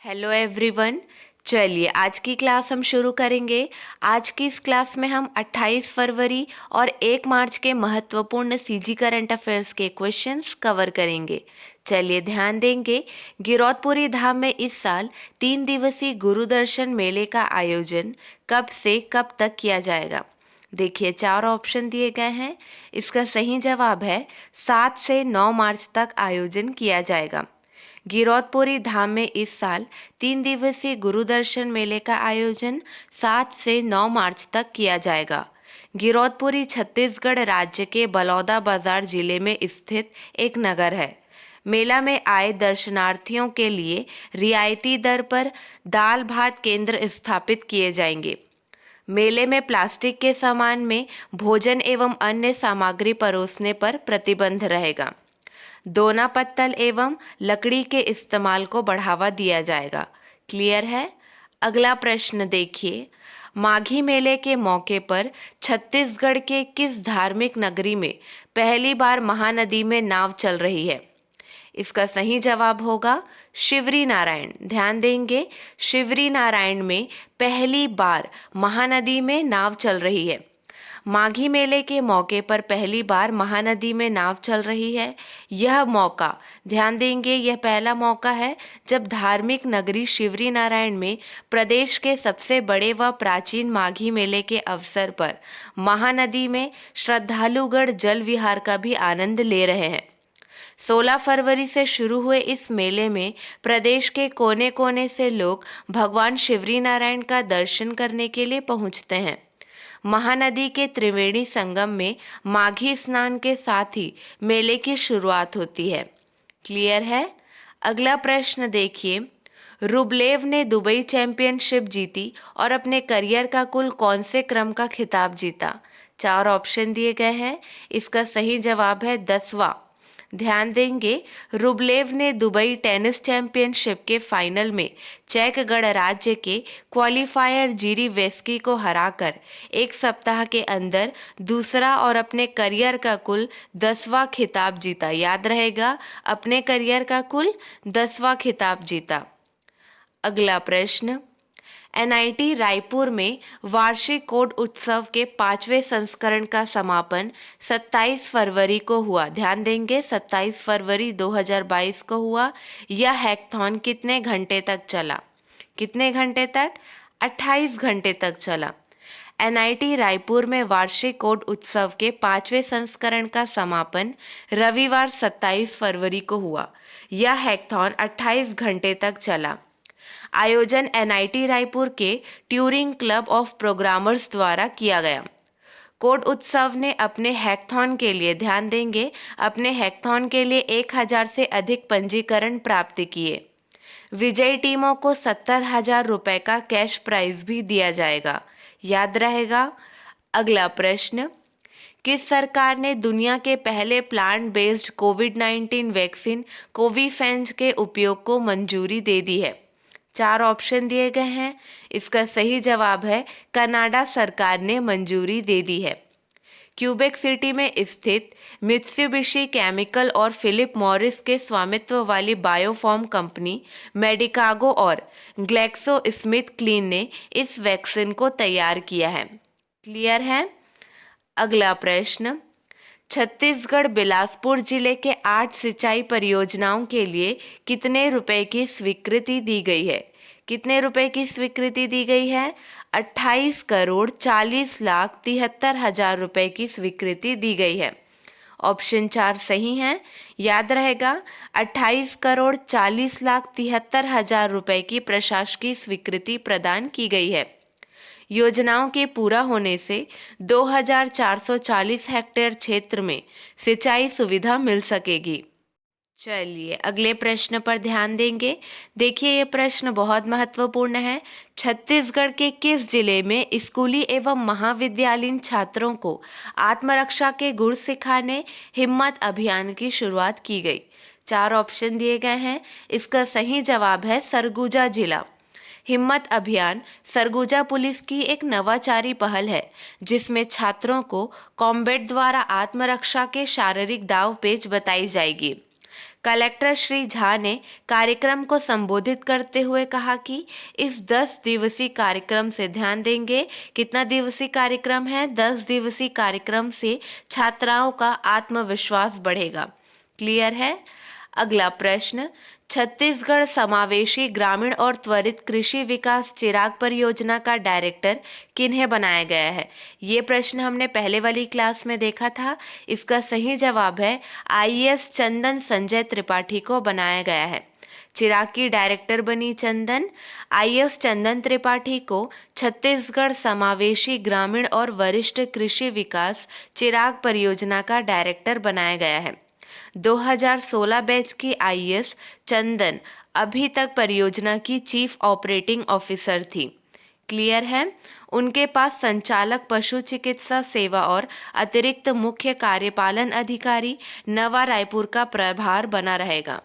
Hello everyone. चलिए आज की क्लास हम शुरू करेंगे। आज की इस क्लास में हम 28 फरवरी और 1 मार्च के महत्वपूर्ण सीजी करंट अफेयर्स के क्वेश्चंस कवर करेंगे। चलिए ध्यान देंगे। गिरौदपुरी धाम में इस साल 3 दिवसीय गुरु दर्शन मेले का आयोजन कब से कब तक किया जाएगा। देखिए 4 ऑप्शन दिए गए हैं। इसका सही जवाब है 7 से 9 मार्च तक आयोजन किया जाएगा। गिरौदपुरी धाम में इस साल 3 दिवसीय गुरु दर्शन मेले का आयोजन 7 से 9 मार्च तक किया जाएगा। गिरौदपुरी छत्तीसगढ़ राज्य के बलौदाबाजार जिले में स्थित एक नगर है। मेला में आए दर्शनार्थियों के लिए रियायती दर पर दाल भात केंद्र स्थापित किए जाएंगे। मेले में प्लास्टिक के सामान में भोजन एवं अन्य सामग्री परोसने पर प्रतिबंध रहेगा। दोना पत्तल एवं लकड़ी के इस्तेमाल को बढ़ावा दिया जाएगा। क्लियर है। अगला प्रश्न देखिए। माघी मेले के मौके पर छत्तीसगढ़ के किस धार्मिक नगरी में पहली बार महानदी में नाव चल रही है। इसका सही जवाब होगा शिवरी नारायण। ध्यान देंगे, शिवरी नारायण में पहली बार महानदी में नाव चल रही है। माघी मेले के मौके पर पहली बार महानदी में नाव चल रही है। यह मौका, ध्यान देंगे, यह पहला मौका है जब धार्मिक नगरी शिवरी नारायण में प्रदेश के सबसे बड़े व प्राचीन माघी मेले के अवसर पर महानदी में श्रद्धालुगण जल विहार का भी आनंद ले रहे हैं। 16 फरवरी से शुरू हुए इस मेले में प्रदेश के कोने कोने से लोग भगवान शिवरी नारायण का दर्शन करने के लिए पहुंचते हैं। महानदी के त्रिवेणी संगम में माघी स्नान के साथ ही मेले की शुरुआत होती है। क्लियर है। अगला प्रश्न देखिए। रुबलेव ने दुबई चैंपियनशिप जीती और अपने करियर का कुल कौन से क्रम का खिताब जीता। 4 ऑप्शन दिए गए हैं। इसका सही जवाब है 10वां। ध्यान देंगे, रुबलेव ने दुबई टेनिस चैंपियनशिप के फाइनल में चेक गणराज्य के क्वालिफायर जीरी वेस्की को हराकर एक सप्ताह के अंदर दूसरा और अपने करियर का कुल 10वां खिताब जीता। याद रहेगा, अपने करियर का कुल 10वां खिताब जीता। अगला प्रश्न। एनआईटी रायपुर में वार्षिक कोड उत्सव के 5वें संस्करण का समापन 27 फरवरी को हुआ। ध्यान देंगे, 27 फरवरी 2022 को हुआ। यह हैकथॉन कितने घंटे तक चला। कितने घंटे तक? 28 घंटे तक चला। एनआईटी रायपुर में वार्षिक कोड उत्सव के 5वें संस्करण का समापन रविवार 27 फरवरी को हुआ। यह हैकथॉन 28 घंटे तक चला। आयोजन एनआईटी रायपुर के ट्यूरिंग क्लब ऑफ प्रोग्रामर्स द्वारा किया गया। कोड उत्सव ने अपने हैकथॉन के लिए, ध्यान देंगे, अपने हैकथॉन के लिए 1000 से अधिक पंजीकरण प्राप्त किए। विजयी टीमों को 70,000 रुपए का कैश प्राइज भी दिया जाएगा। याद रहेगा। अगला प्रश्न। किस सरकार ने दुनिया के पहले प्लांट बेस्ड कोविड-19 वैक्सीन कोविफेंज के उपयोग को मंजूरी दे दी है। 4 ऑप्शन दिए गए हैं। इसका सही जवाब है कनाडा सरकार ने मंजूरी दे दी है। क्यूबेक सिटी में स्थित मित्सुबिशी केमिकल और फिलिप मॉरिस के स्वामित्व वाली बायोफॉर्म कंपनी मेडिकागो और ग्लेक्सो स्मिथ क्लीन ने इस वैक्सीन को तैयार किया है। क्लियर है। अगला प्रश्न। छत्तीसगढ़ बिलासपुर जिले के 8 सिंचाई परियोजनाओं के लिए कितने रुपए की स्वीकृति दी गई है। कितने रुपए की स्वीकृति दी गई है? 28 करोड़ 40 लाख 73 हजार रुपए की स्वीकृति दी गई है। ऑप्शन 4 सही है। याद रहेगा, 28 करोड़ 40 लाख 73 हजार रुपए की प्रशासकीय स्वीकृति प्रदान की गई है। योजनाओं के पूरा होने से 2440 हेक्टेयर क्षेत्र में सिंचाई सुविधा मिल सकेगी। चलिए अगले प्रश्न पर ध्यान देंगे। देखिए ये प्रश्न बहुत महत्वपूर्ण है। छत्तीसगढ़ के किस जिले में स्कूली एवं महाविद्यालयीन छात्रों को आत्मरक्षा के गुर सिखाने हिम्मत अभियान की शुरुआत की गई। 4 ऑप्शन दिए गए हैं। इसका सही जवाब है सरगुजा जिला। हिम्मत अभियान सरगुजा पुलिस की एक नवाचारी पहल है जिसमें छात्रों को कॉम्बैट द्वारा आत्मरक्षा के शारीरिक दाव पेच बताई जाएगी। कलेक्टर श्री झा ने कार्यक्रम को संबोधित करते हुए कहा कि इस 10 दिवसीय कार्यक्रम से ध्यान देंगे। कितना दिवसीय कार्यक्रम है? 10 दिवसीय कार्यक्रम से छात्राओं का आत्मविश्वास बढ़ेगा। क्लियर है? अगला प्रश्न, छत्तीसगढ़ समावेशी ग्रामीण और त्वरित कृषि विकास चिराग परियोजना का डायरेक्टर किन्हें बनाया गया है? ये प्रश्न हमने पहले वाली क्लास में देखा था। इसका सही जवाब है आईएएस चंदन संजय त्रिपाठी को बनाया गया है। चिराग की डायरेक्टर बनी चंदन। आईएएस चंदन त्रिपाठी को छत्तीसगढ़ समावेशी ग्रामीण और वरिष्ठ कृषि विकास चिराग परियोजना का डायरेक्टर बनाया गया है। 2016 बैच की आईएएस चंदन अभी तक परियोजना की चीफ ऑपरेटिंग ऑफिसर थी। क्लियर है? उनके पास संचालक पशु चिकित्सा सेवा और अतिरिक्त मुख्य कार्यपालन अधिकारी नवा रायपुर का प्रभार बना रहेगा।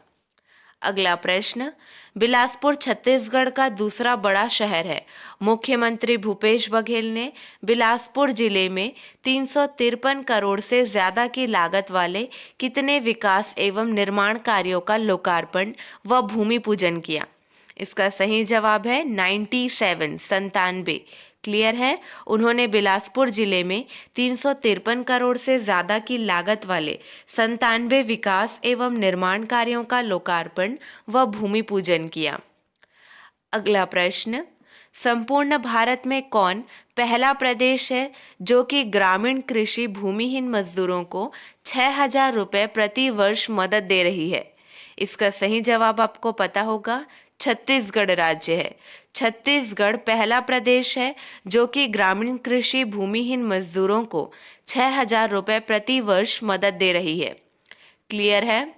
अगला प्रश्न, बिलासपुर छत्तीसगढ़ का दूसरा बड़ा शहर है। मुख्यमंत्री भूपेश बघेल ने बिलासपुर जिले में 353 करोड़ से ज्यादा की लागत वाले कितने विकास एवं निर्माण कार्यों का लोकार्पण व भूमि पूजन किया? इसका सही जवाब है 97। क्लियर है? उन्होंने बिलासपुर जिले में 353 करोड़ से ज्यादा की लागत वाले 97 विकास एवं निर्माण कार्यों का लोकार्पण व भूमि पूजन किया। अगला प्रश्न, संपूर्ण भारत में कौन पहला प्रदेश है जो कि ग्रामीण कृषि भूमिहीन मजदूरों को 6,000 रुपये प्रति वर्ष मदद दे रही है? इसका सही जवाब आपको पता होगा, छत्तीसगढ़ राज्य है। छत्तीसगढ़ पहला प्रदेश है जो कि ग्रामीण कृषि भूमिहीन मजदूरों को 6,000 रुपये प्रति वर्ष मदद दे रही है। क्लियर है?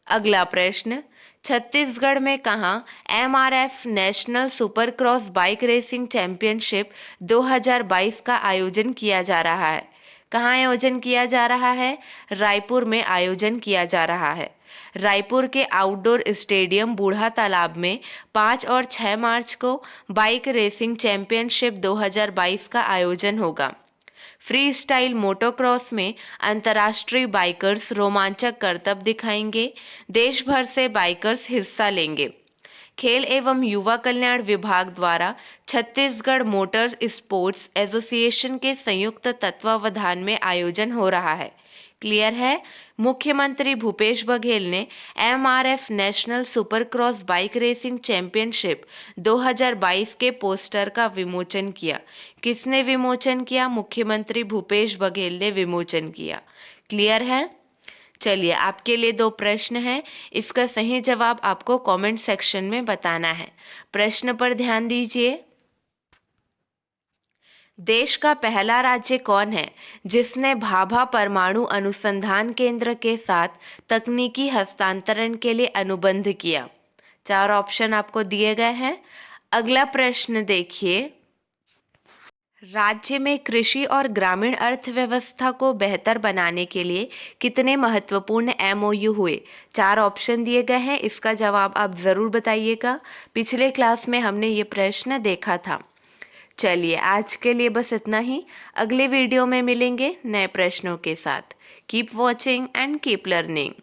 अगला प्रश्न, छत्तीसगढ़ में कहाँ MRF national super cross bike racing championship 2022 का आयोजन किया जा रहा है? कहाँ आयोजन किया जा रहा है? रायपुर में आयोजन किया जा रहा है। रायपुर के आउटडोर स्टेडियम बूढ़ा तालाब में 5 और 6 मार्च को बाइक रेसिंग चैंपियनशिप 2022 का आयोजन होगा। फ्री स्टाइल मोटोक्रॉस में अंतर्राष्ट्रीय बाइकर्स रोमांचक करतब दिखाएंगे। देश भर से बाइकर्स हिस्सा लेंगे। खेल एवं युवा कल्याण विभाग द्वारा छत्तीसगढ़ मोटर स्पोर्ट्स एसोसिएशन के संयुक्त तत्वावधान में आयोजन हो रहा है। क्लियर है? मुख्यमंत्री भूपेश बघेल ने MRF national super cross bike racing championship 2022 के पोस्टर का विमोचन किया। किसने विमोचन किया? मुख्यमंत्री भूपेश बघेल ने विमोचन किया। क्लियर है? चलिए, आपके लिए 2 प्रश्न हैं। इसका सही जवाब आपको कमेंट सेक्शन में बताना है। प्रश्न पर ध्यान दीजिए। देश का पहला राज्य कौन है जिसने भाभा परमाणु अनुसंधान केंद्र के साथ तकनीकी हस्तांतरण के लिए अनुबंध किया? 4 ऑप्शन आपको दिए गए हैं। अगला प्रश्न देखिए, राज्य में कृषि और ग्रामीण अर्थव्यवस्था को बेहतर बनाने के लिए कितने महत्वपूर्ण एमओयू हुए? 4 ऑप्शन दिए गए हैं। इसका जवाब आप ज़रूर बताइएगा। पिछले क्लास में हमने ये प्रश्न देखा था। चलिए, आज के लिए बस इतना ही। अगले वीडियो में मिलेंगे नए प्रश्नों के साथ। Keep watching and keep learning.